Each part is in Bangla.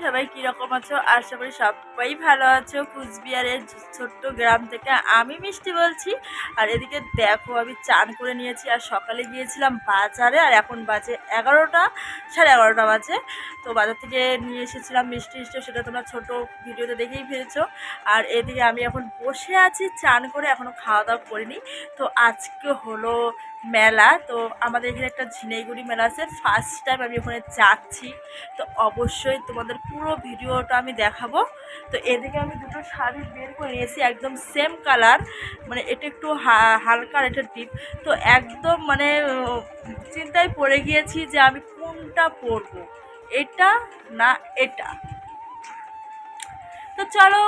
সবাই কীরকম আছো? আশা করি সবাই ভালো আছো। কুচবিহারের ছোট্ট গ্রাম থেকে আমি মিষ্টি বলছি। আর এদিকে দেখো আমি চান করে নিয়েছি আর সকালে গিয়েছিলাম বাজারে, আর এখন বাজে 11টা, সাড়ে 11টা বাজে। তো বাজার থেকে নিয়ে এসেছিলাম মিষ্টি, সেটা তোমরা ছোটো ভিডিওতে দেখেই ফেলেছো। আর এদিকে আমি এখন বসে আছি চান করে, এখনও খাওয়া দাওয়া করিনি। তো আজকে হলো মেলা, তো আমাদের এখানে একটা ঝিনাইগুড়ি মেলা আছে, ফার্স্ট টাইম আমি ওখানে যাচ্ছি। তো অবশ্যই তোমাদের পুরো ভিডিওটা আমি দেখাবো। তো এদিকে আমি দুটো শাড়ি বের করে নিয়েছি, একদম সেম কালার, মানে এটা একটু হালকা আর এটা ডিপ। তো একদম মানে চিন্তায় পড়ে গিয়েছি যে আমি কোনটা পরবো, এটা না এটা। তো চলো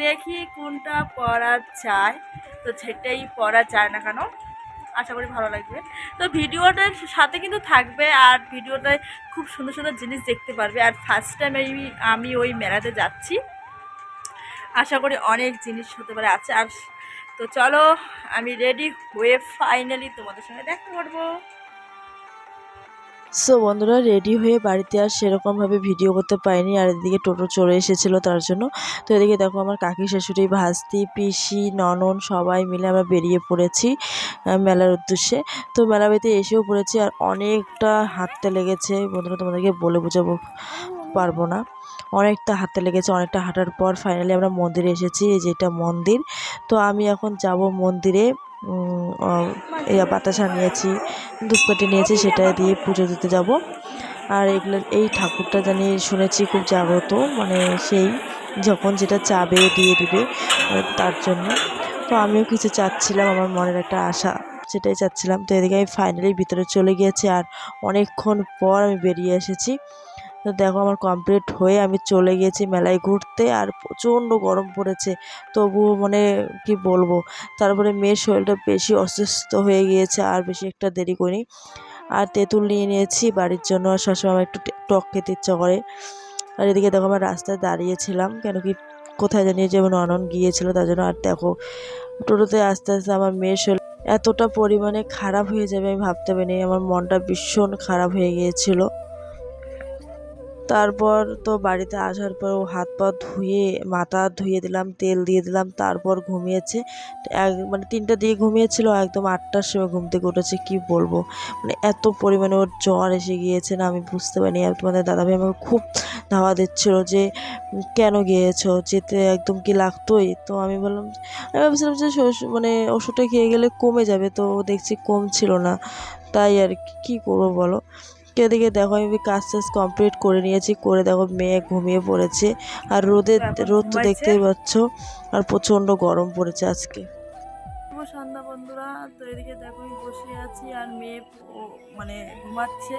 দেখি কোনটা পরা যায়, তো সেটাই পরা যায় না কেন, আশা করি ভালো লাগবে। তো ভিডিওটার সাথে কিন্তু থাকবে, আর ভিডিওটায় খুব সুন্দর সুন্দর জিনিস দেখতে পারবে। আর ফার্স্ট টাইম আমি ওই মেলাতে যাচ্ছি, আশা করি অনেক জিনিস হতে পারে আছে। আর তো চলো আমি রেডি হয়ে ফাইনালি তোমাদের সঙ্গে দেখা করবো। সো বন্ধুরা, রেডি হয়ে বাড়িতে আর সেরকমভাবে ভিডিও করতে পারিনি, আর এদিকে টোটো চলে এসেছিলো তার জন্য। তো এদিকে দেখো আমার কাকি, শাশুড়ি, ভাস্তি, পিসি, ননদ সবাই মিলে আমরা বেরিয়ে পড়েছি মেলার উদ্দেশ্যে। তো মেলা বাড়িতে এসেও পড়েছি, আর অনেকটা হাঁটতে লেগেছে বন্ধুরা, তোমাদেরকে বলে বোঝাবো পারবো না। অনেকটা হাঁটতে লেগেছে, অনেকটা হাঁটার পর ফাইনালি আমরা মন্দিরে এসেছি। এই যে এটা মন্দির। তো আমি এখন যাব মন্দিরে। বাতাসা নিয়েছি, ধূপকাঠি নিয়েছি, সেটা দিয়ে পুজো দিতে যাব। আর এগুলো, এই ঠাকুরটা জানি শুনেছি খুব জাগ্রত, মানে সেই যখন যেটা চাবে দিয়ে দিবে, তার জন্য। তো আমিও কিছু চাচ্ছিলাম, আমার মনের একটা আশা, সেটাই চাচ্ছিলাম। তো এদিকে আমি ফাইনালি ভিতরে চলে গিয়েছি, আর অনেকক্ষণ পর আমি বেরিয়ে এসেছি। তো দেখো আমার কমপ্লিট হয়ে আমি চলে গিয়েছি মেলায় ঘুরতে, আর প্রচণ্ড গরম পড়েছে, তবুও মানে কি বলবো। তারপরে মেয়ের শরীরটা বেশি অসুস্থ হয়ে গিয়েছে, আর বেশি একটা দেরি করিনি। আর তেঁতুল নিয়ে নিয়েছি বাড়ির জন্য, আর সবসময় আমার একটু টক খেতে ইচ্ছা করে। আর এদিকে দেখো আমার রাস্তায় দাঁড়িয়েছিলাম, কেন কি কোথায় জানিয়ে যেমন অনন গিয়েছিল তার জন্য। আর দেখো টোটোতে আস্তে আস্তে আমার মেয়ের শরীর এতটা পরিমাণে খারাপ হয়ে যাবে আমি ভাবতে পারিনি, আমার মনটা ভীষণ খারাপ হয়ে গিয়েছিল। তারপর তো বাড়িতে আসার পর হাত পা ধুয়ে, মাথা ধুয়ে দিলাম, তেল দিয়ে দিলাম, তারপর ঘুমিয়েছে। মানে 3টার দিকে ঘুমিয়েছিল, একদম 8টার সময় ঘুম থেকে উঠেছে। কি বলবো, মানে এত পরিমাণে ওর জ্বর এসে গিয়েছে না, আমি বুঝতে পারিনি। আর তোমাদের দাদাভাই আমাকে খুব ধাওয়া দিচ্ছিল যে কেন গিয়েছো, যেতে একদম কি লাগতোই। তো আমি বললাম, আমি ভাবছিলাম যে মানে ওষুধটা খেয়ে গেলে কমে যাবে, তো দেখছি কমছিল না, তাই আর কি করবো বলো। এদিকে দেখো আমি কাজ টাজ কমপ্লিট করে নিয়েছি, করে দেখো মেয়ে ঘুমিয়ে পড়েছে। আর রোদ তো ঘুমাইছে। দেখতেই পাচ্ছ, আর প্রচণ্ড গরম পড়েছে আজকে। শুভ সন্ধ্যা বন্ধুরা। তো এদিকে দেখো আমি বসে আছি আর মেয়ে মানে ঘুমাচ্ছে।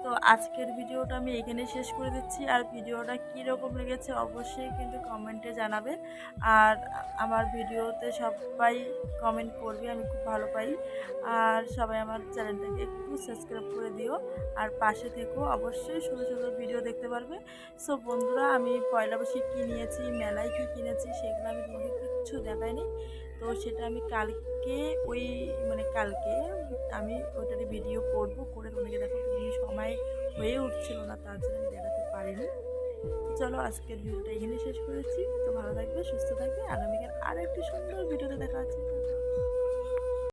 তো আজকের ভিডিওটা আমি এখানে শেষ করে দিচ্ছি। আর ভিডিওটা কীরকম লেগেছে অবশ্যই কিন্তু কমেন্টে জানাবে। আর আমার ভিডিওতে সবাই কমেন্ট করবে, আমি খুব ভালো পাই। আর সবাই আমার চ্যানেলটাকে একটু সাবস্ক্রাইব করে দিও, আর পাশে থেকো, অবশ্যই সুন্দর সুন্দর ভিডিও দেখতে পারবে। সো বন্ধুরা, আমি পয়লা বৈশাখে কী নিয়েছি, মেলায় কী কিনেছি, সেগুলো আমি তোমাকে কিচ্ছু দেখাইনি। তো সেটা আমি কালকে কালকে আমি ওইটারই ভিডিও করবো, করে তোমাকে দেখো। তুমি সময় হয়ে উঠছিল না, তার জন্য আমি দেখাতে পারিনি। তো চলো আজকের ভিডিওটা এখানে শেষ করেছি। তো ভালো থাকবে, সুস্থ থাকবে, আগামীকাল আরও একটি সুন্দর ভিডিওতে দেখা আছে।